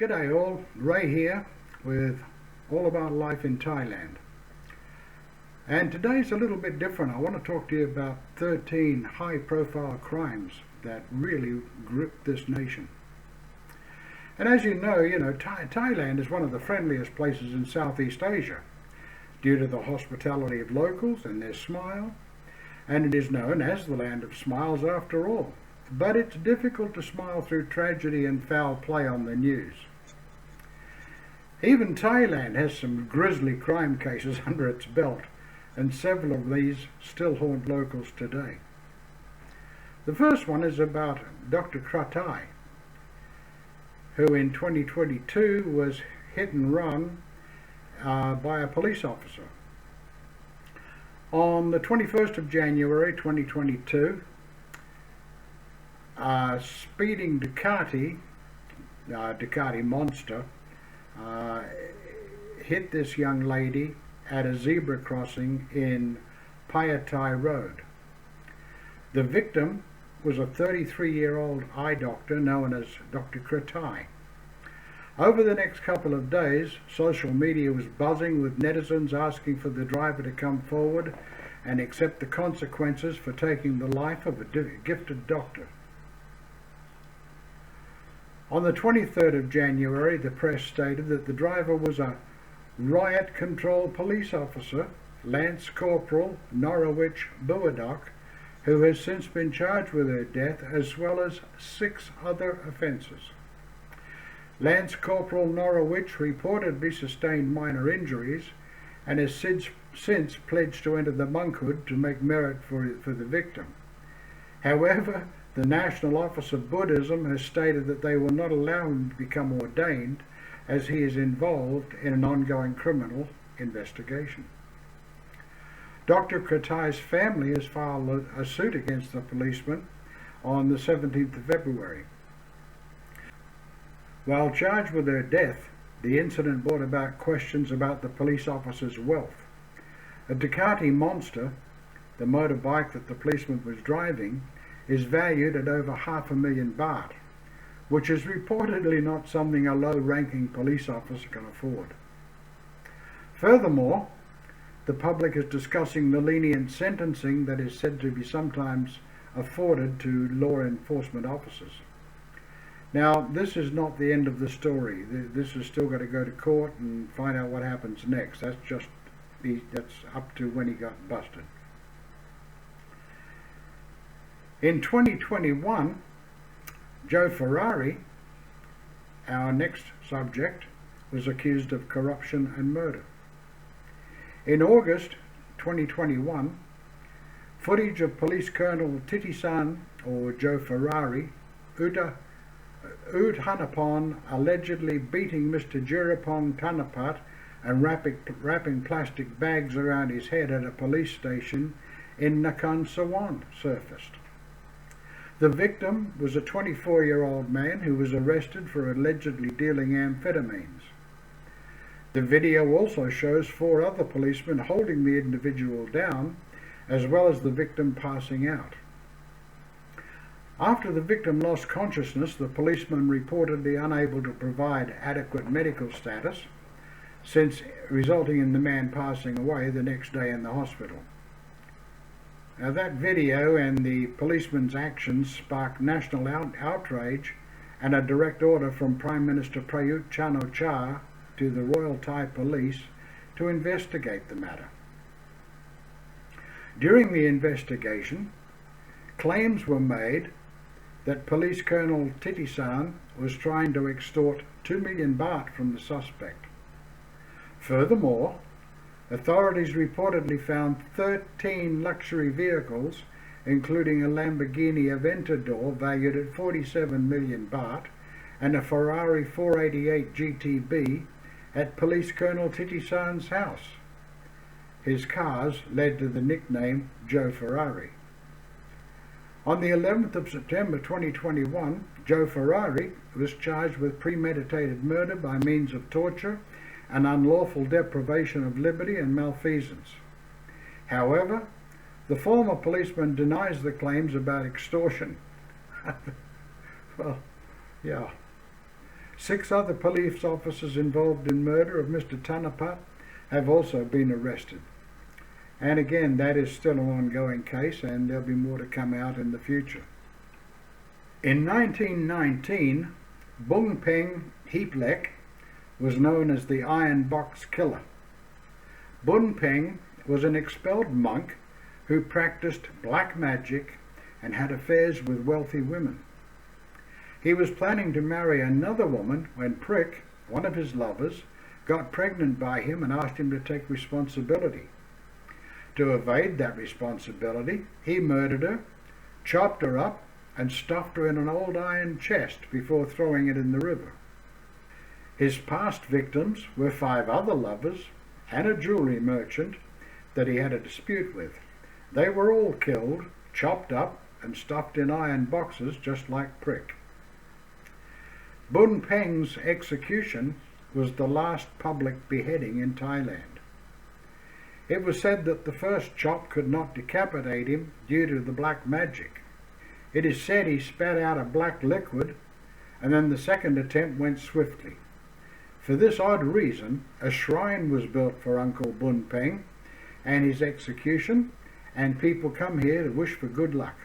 G'day all, Ray here with All About Life in Thailand. And today's a little bit different. I want to talk to you about 13 high-profile crimes that really gripped this nation. And as you know, Thailand is one of the friendliest places in Southeast Asia due to the hospitality of locals and their smile. And it is known as the land of smiles after all. But it's difficult to smile through tragedy and foul play on the news. Even Thailand has some grisly crime cases under its belt, and several of these still haunt locals today. The first one is about Dr. Kratai, who in 2022 was hit and run by a police officer. On the 21st of January 2022, a speeding Ducati Monster hit this young lady at a zebra crossing in Payatai Road. The victim was a 33-year-old eye doctor known as Dr. Kratai. Over the next couple of days, social media was buzzing with netizens asking for the driver to come forward and accept the consequences for taking the life of a gifted doctor. On the 23rd of January, the press stated that the driver was a riot control police officer, Lance Corporal Notorious Buadok, who has since been charged with her death as well as 6 other offences. Lance Corporal Notorious reportedly sustained minor injuries and has since pledged to enter the monkhood to make merit for the victim. However, the National Office of Buddhism has stated that they will not allow him to become ordained as he is involved in an ongoing criminal investigation. Dr. Kratai's family has filed a suit against the policeman on the 17th of February. While charged with her death, the incident brought about questions about the police officer's wealth. A Ducati Monster, the motorbike that the policeman was driving, is valued at over 500,000 baht, which is reportedly not something a low-ranking police officer can afford. Furthermore, the public is discussing the lenient sentencing that is said to be sometimes afforded to law enforcement officers. Now, this is not the end of the story. This is still got to go to court and find out what happens next. That's up to when he got busted. In 2021, Joe Ferrari, our next subject, was accused of corruption and murder. In August 2021, footage of Police Colonel Titisan, or Joe Ferrari, Udhanapon allegedly beating Mr. Jirapong Tanapat and wrapping plastic bags around his head at a police station in Nakhon Sawan surfaced. The victim was a 24-year-old man who was arrested for allegedly dealing amphetamines. The video also shows 4 other policemen holding the individual down, as well as the victim passing out. After the victim lost consciousness, the policeman reportedly unable to provide adequate medical status, resulting in the man passing away the next day in the hospital. Now, that video and the policeman's actions sparked national outrage and a direct order from Prime Minister Prayut Chan-o-cha to the Royal Thai Police to investigate the matter. During the investigation, claims were made that Police Colonel Titisan was trying to extort 2 million baht from the suspect. Furthermore, authorities reportedly found 13 luxury vehicles, including a Lamborghini Aventador valued at 47 million baht and a Ferrari 488 GTB at Police Colonel Titisan's house. His cars led to the nickname Joe Ferrari. On the 11th of September 2021, Joe Ferrari was charged with premeditated murder by means of torture and unlawful deprivation of liberty and malfeasance. However, the former policeman denies the claims about extortion. Well, yeah. 6 other police officers involved in murder of Mr. Tanapat have also been arrested. And again, that is still an ongoing case, and there'll be more to come out in the future. In 1919, Bung Peng Heeplek was known as the Iron Box Killer. Bun Peng was an expelled monk who practiced black magic and had affairs with wealthy women. He was planning to marry another woman when Prick, one of his lovers, got pregnant by him and asked him to take responsibility. To evade that responsibility, he murdered her, chopped her up, and stuffed her in an old iron chest before throwing it in the river. His past victims were 5 other lovers and a jewelry merchant that he had a dispute with. They were all killed, chopped up, and stuffed in iron boxes just like Prick. Bun Peng's execution was the last public beheading in Thailand. It was said that the first chop could not decapitate him due to the black magic. It is said he spat out a black liquid, and then the second attempt went swiftly. For this odd reason, a shrine was built for Uncle Bun Peng and his execution, and people come here to wish for good luck.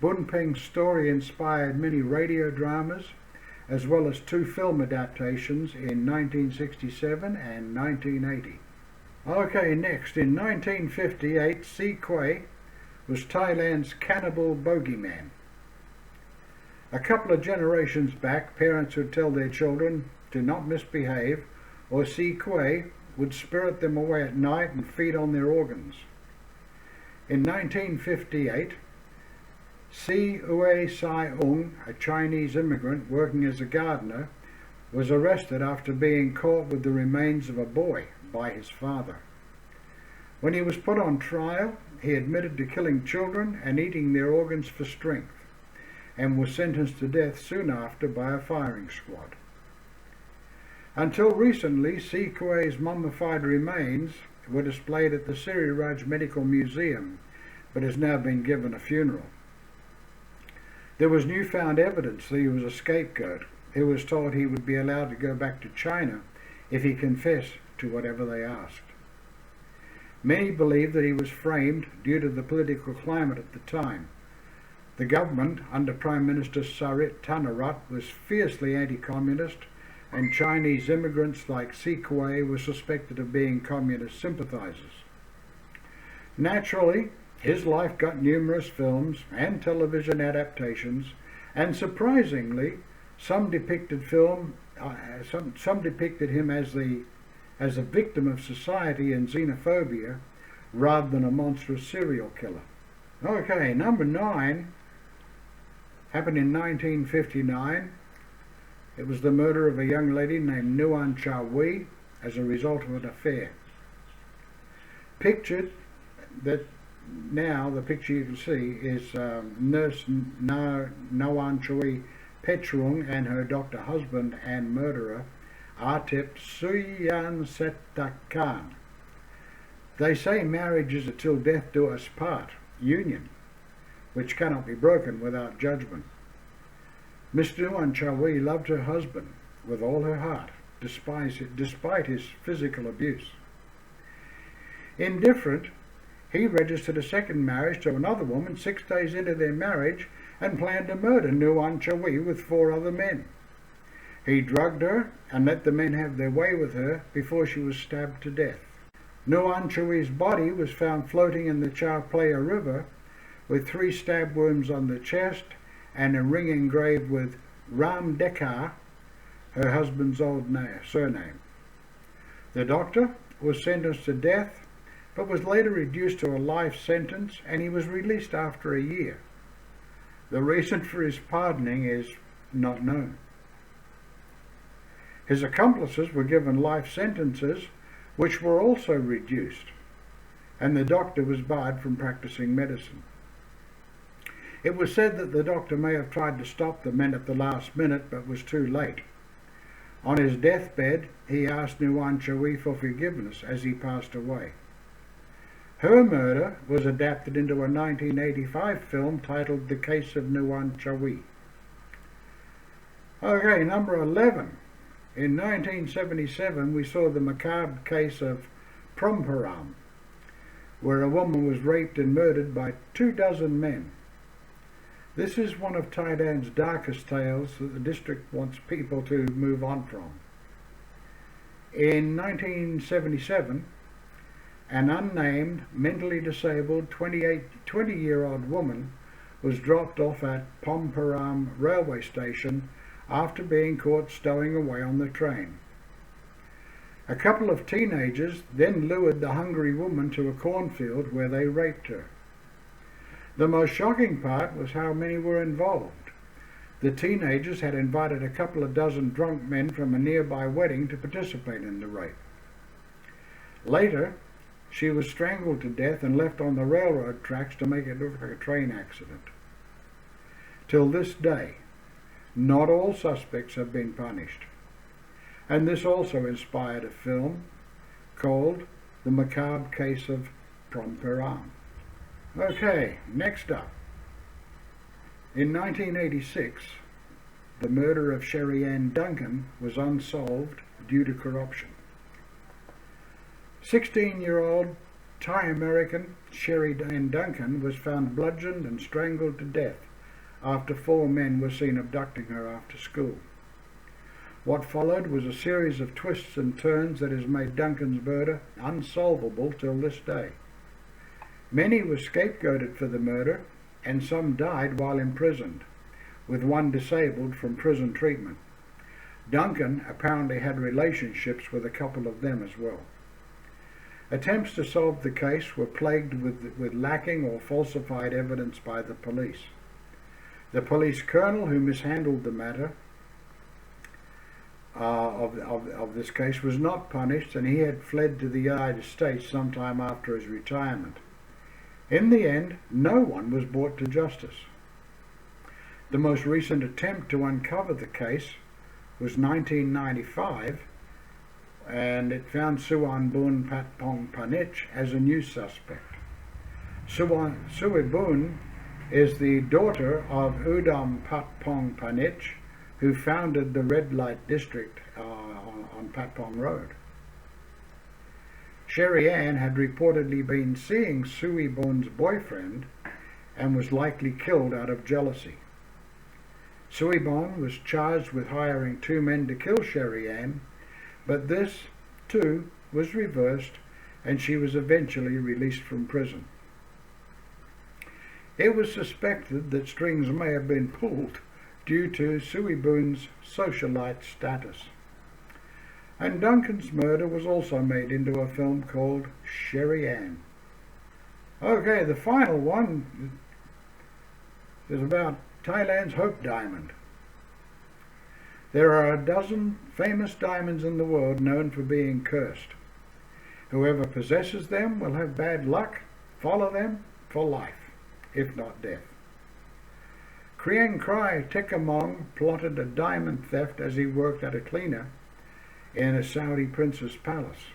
Bun Peng's story inspired many radio dramas, as well as 2 film adaptations in 1967 and 1980. Okay, next, in 1958, Si Quay was Thailand's cannibal bogeyman. A couple of generations back, parents would tell their children to not misbehave, or Si Quay would spirit them away at night and feed on their organs. In 1958, Si Ue Sai Ung, a Chinese immigrant working as a gardener, was arrested after being caught with the remains of a boy by his father. When he was put on trial, he admitted to killing children and eating their organs for strength, and was sentenced to death soon after by a firing squad. Until recently, Si Quay's mummified remains were displayed at the Siri Raj Medical Museum, but has now been given a funeral. There was newfound evidence that he was a scapegoat who was told he would be allowed to go back to China if he confessed to whatever they asked. Many believe that he was framed due to the political climate at the time. The government, under Prime Minister Sarit Thanarat, was fiercely anti-communist, and Chinese immigrants like Si Quay were suspected of being communist sympathizers. Naturally, his life got numerous films and television adaptations, and surprisingly, some depicted him as a victim of society and xenophobia rather than a monstrous serial killer. Okay, number 9 happened in 1959. It was the murder of a young lady named Nuan Tawi as a result of an affair. Pictured that now, the picture you can see is nurse Nuan Tawi Petrung and her doctor husband and murderer Artip Suyan Setakan. They say marriage is a till death do us part union, which cannot be broken without judgment. Miss Nuan Tawi loved her husband with all her heart, despite his physical abuse. Indifferent, he registered a second marriage to another woman 6 days into their marriage and planned to murder Nuan Tawi with 4 other men. He drugged her and let the men have their way with her before she was stabbed to death. Nuan Tawi's body was found floating in the Chao Phraya River with 3 stab wounds on the chest and a ring engraved with Ram Dekar, her husband's old surname. The doctor was sentenced to death, but was later reduced to a life sentence, and he was released after a year. The reason for his pardoning is not known. His accomplices were given life sentences, which were also reduced, and the doctor was barred from practicing medicine. It was said that the doctor may have tried to stop the men at the last minute, but was too late. On his deathbed, he asked Nuan Tawi for forgiveness as he passed away. Her murder was adapted into a 1985 film titled The Case of Nuan Tawi. Okay, number 11. In 1977, we saw the macabre case of Promperam, where a woman was raped and murdered by 24 men. This is one of Thailand's darkest tales that the district wants people to move on from. In 1977, an unnamed, mentally disabled 20-year-old woman was dropped off at Promperam railway station after being caught stowing away on the train. A couple of teenagers then lured the hungry woman to a cornfield where they raped her. The most shocking part was how many were involved. The teenagers had invited a couple of dozen drunk men from a nearby wedding to participate in the rape. Later, she was strangled to death and left on the railroad tracks to make it look like a train accident. Till this day, not all suspects have been punished. And this also inspired a film called The Macabre Case of Promperam. Okay, next up. In 1986, the murder of Sherry Ann Duncan was unsolved due to corruption. 16-year-old Thai-American Sherry Ann Duncan was found bludgeoned and strangled to death after 4 men were seen abducting her after school. What followed was a series of twists and turns that has made Duncan's murder unsolvable till this day. Many were scapegoated for the murder, and some died while imprisoned, with one disabled from prison treatment. Duncan apparently had relationships with a couple of them as well. Attempts to solve the case were plagued with lacking or falsified evidence by the police. The police colonel who mishandled the matter of this case was not punished, and he had fled to the United States sometime after his retirement. In the end, no one was brought to justice. The most recent attempt to uncover the case was 1995, and it found Suan Boon Patpong Panich as a new suspect. Sui Boon is the daughter of Udam Patpong Panich, who founded the Red Light District on Patpong Road. Sherry Ann had reportedly been seeing Sui Boon's boyfriend and was likely killed out of jealousy. Sui Boon was charged with hiring 2 men to kill Sherry Ann, but this, too, was reversed, and she was eventually released from prison. It was suspected that strings may have been pulled due to Sui Boon's socialite status. And Duncan's murder was also made into a film called Sherry Ann. Okay, the final one is about Thailand's Hope Diamond. There are a dozen famous diamonds in the world known for being cursed. Whoever possesses them will have bad luck, follow them for life, if not death. Krieng Krai Tekamong plotted a diamond theft as he worked at a cleaner in a Saudi prince's palace.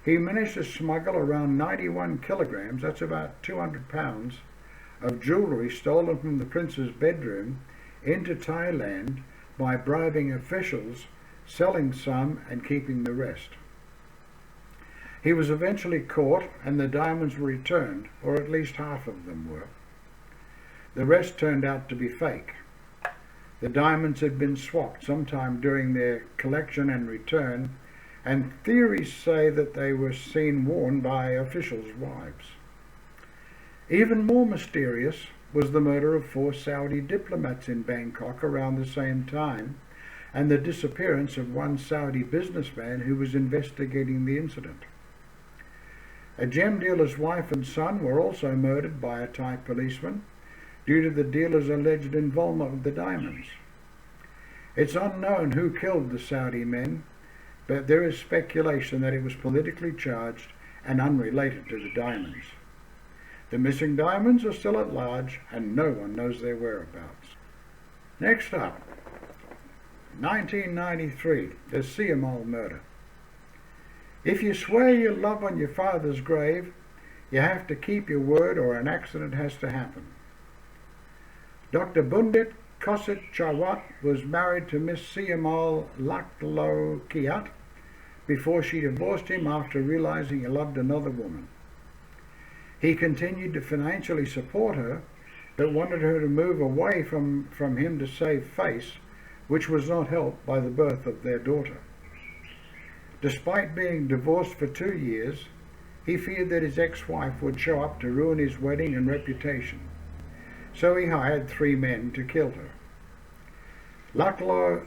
He managed to smuggle around 91 kilograms, that's about 200 pounds, of jewelry stolen from the prince's bedroom into Thailand by bribing officials, selling some and keeping the rest. He was eventually caught and the diamonds were returned, or at least half of them were. The rest turned out to be fake. The diamonds had been swapped sometime during their collection and return, and theories say that they were seen worn by officials' wives. Even more mysterious was the murder of 4 Saudi diplomats in Bangkok around the same time, and the disappearance of one Saudi businessman who was investigating the incident. A gem dealer's wife and son were also murdered by a Thai policeman due to the dealer's alleged involvement with the diamonds. It's unknown who killed the Saudi men, but there is speculation that it was politically charged and unrelated to the diamonds. The missing diamonds are still at large and no one knows their whereabouts. Next up, 1993, the CMO Murder. If you swear you love on your father's grave, you have to keep your word or an accident has to happen. Dr. Bundit Kosit Chawat was married to Miss CMO Kiat before she divorced him after realizing he loved another woman. He continued to financially support her, but wanted her to move away from him to save face, which was not helped by the birth of their daughter. Despite being divorced for 2 years, he feared that his ex-wife would show up to ruin his wedding and reputation, so he hired 3 men to kill her. Laplo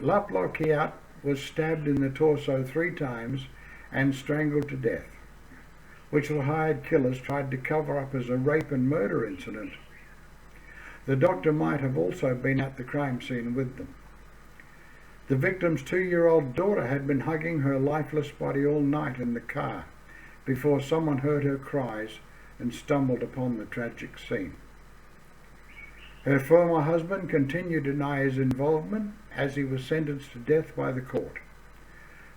Kiat was stabbed in the torso 3 times and strangled to death, which the hired killers tried to cover up as a rape and murder incident. The doctor might have also been at the crime scene with them. The victim's 2-year-old daughter had been hugging her lifeless body all night in the car before someone heard her cries and stumbled upon the tragic scene. Her former husband continued to deny his involvement as he was sentenced to death by the court.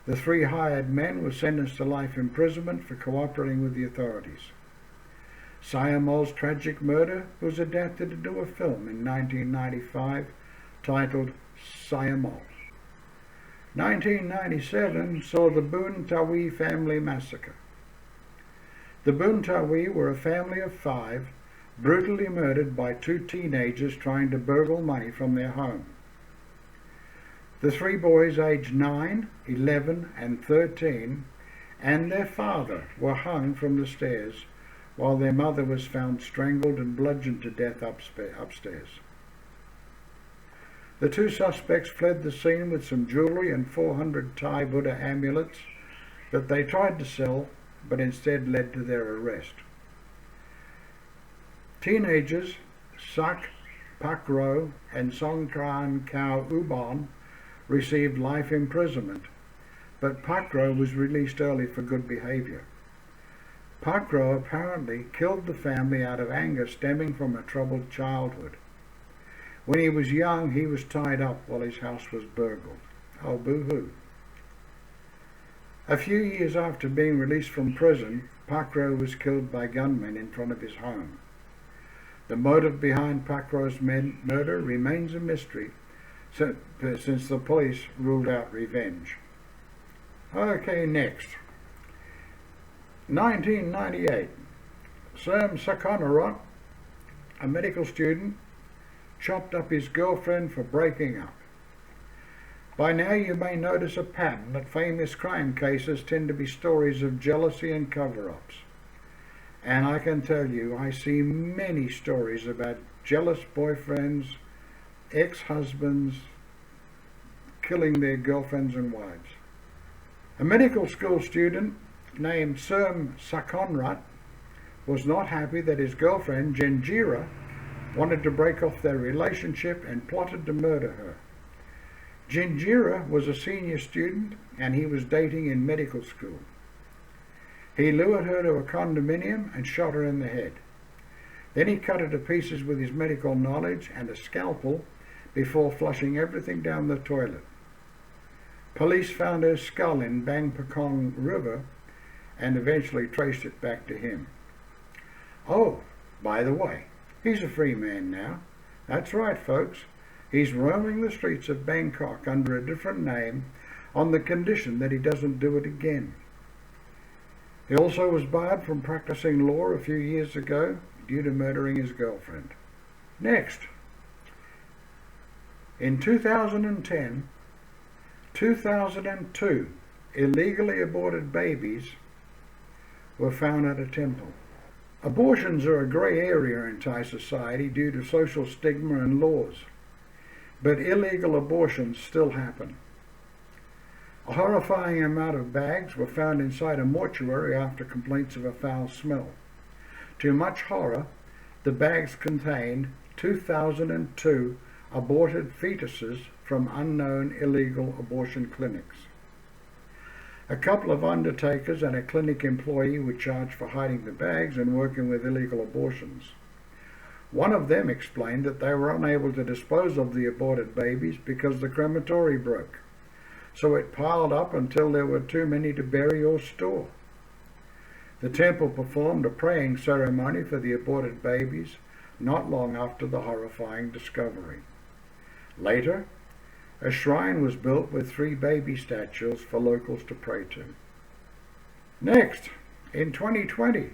The 3 hired men were sentenced to life imprisonment for cooperating with the authorities. CMO's tragic murder was adapted into a film in 1995 titled CMO. 1997 saw the Boon Tawi family massacre. The Boon Tawi were a family of 5 brutally murdered by 2 teenagers trying to burgle money from their home. The 3 boys aged 9, 11 and 13 and their father were hung from the stairs while their mother was found strangled and bludgeoned to death upstairs. The 2 suspects fled the scene with some jewelry and 400 Thai Buddha amulets that they tried to sell, but instead led to their arrest. Teenagers Sak Parkro and Songkran Kau Ubon received life imprisonment, but Parkro was released early for good behavior. Parkro apparently killed the family out of anger stemming from a troubled childhood. When he was young, he was tied up while his house was burgled. Oh, boo-hoo. A few years after being released from prison, Parkro was killed by gunmen in front of his home. The motive behind Parkro's murder remains a mystery since the police ruled out revenge. Okay, next. 1998. Serm Sakonarot, a medical student, chopped up his girlfriend for breaking up. By now you may notice a pattern that famous crime cases tend to be stories of jealousy and cover-ups. And I can tell you, I see many stories about jealous boyfriends, ex-husbands, killing their girlfriends and wives. A medical school student named Serm Sakonrat was not happy that his girlfriend, Jenjira, wanted to break off their relationship and plotted to murder her. Jenjira was a senior student and he was dating in medical school. He lured her to a condominium and shot her in the head. Then he cut her to pieces with his medical knowledge and a scalpel before flushing everything down the toilet. Police found her skull in Bang Pakong River and eventually traced it back to him. Oh, by the way, he's a free man now. That's right, folks. He's roaming the streets of Bangkok under a different name on the condition that he doesn't do it again. He also was barred from practicing law a few years ago due to murdering his girlfriend. Next. In 2010, 2002 illegally aborted babies were found at a temple. Abortions are a grey area in Thai society due to social stigma and laws, but illegal abortions still happen. A horrifying amount of bags were found inside a mortuary after complaints of a foul smell. To much horror, the bags contained 2002 aborted fetuses from unknown illegal abortion clinics. A couple of undertakers and a clinic employee were charged for hiding the bags and working with illegal abortions. One of them explained that they were unable to dispose of the aborted babies because the crematory broke, so it piled up until there were too many to bury or store. The temple performed a praying ceremony for the aborted babies not long after the horrifying discovery. Later, a shrine was built with 3 baby statues for locals to pray to. Next, in 2020,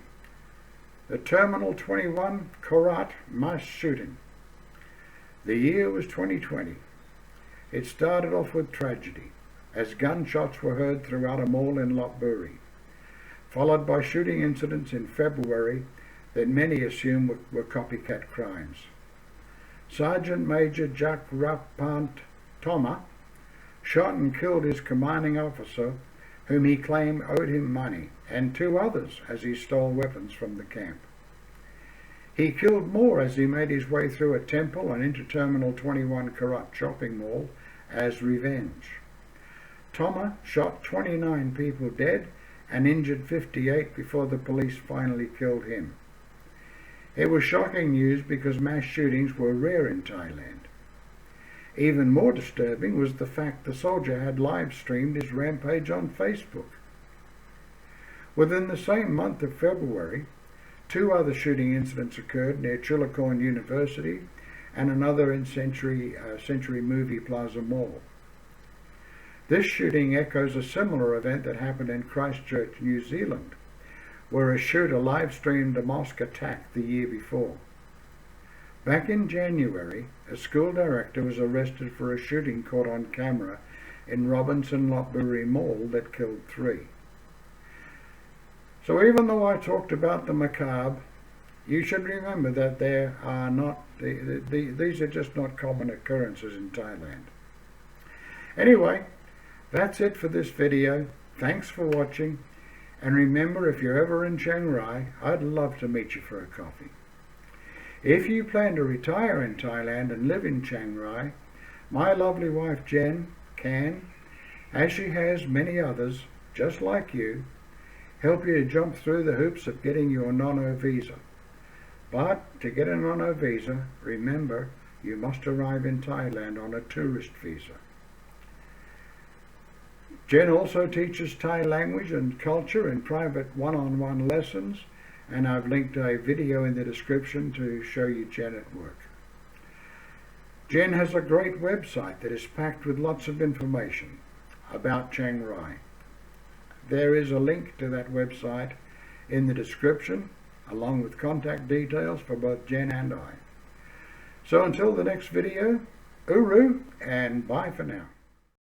the Terminal 21 Korat mass shooting. The year was 2020. It started off with tragedy, as gunshots were heard throughout a mall in Lopburi, followed by shooting incidents in February that many assume were copycat crimes. Sergeant Major Jack Rapant Toma shot and killed his commanding officer, whom he claimed owed him money, and 2 others as he stole weapons from the camp. He killed more as he made his way through a temple and into Terminal 21 Korat shopping mall as revenge. Toma shot 29 people dead and injured 58 before the police finally killed him. It was shocking news because mass shootings were rare in Thailand. Even more disturbing was the fact the soldier had live-streamed his rampage on Facebook. Within the same month of February, 2 other shooting incidents occurred near Chulalongkorn University and another in Century Movie Plaza Mall. This shooting echoes a similar event that happened in Christchurch, New Zealand, where a shooter live-streamed a mosque attack the year before. Back in January, a school director was arrested for a shooting caught on camera in Robinson Lopburi Mall that killed 3. So even though I talked about the macabre, you should remember that there are not, these are just not common occurrences in Thailand. Anyway, that's it for this video. Thanks for watching. And remember, if you're ever in Chiang Rai, I'd love to meet you for a coffee. If you plan to retire in Thailand and live in Chiang Rai, my lovely wife Jen can, as she has many others just like you, help you to jump through the hoops of getting your non-O visa. But to get a non-O visa, remember, you must arrive in Thailand on a tourist visa. Jen also teaches Thai language and culture in private one-on-one lessons, and I've linked a video in the description to show you Jen at work. Jen has a great website that is packed with lots of information about Chiang Rai. There is a link to that website in the description, along with contact details for both Jen and I. So until the next video, Uru, and bye for now.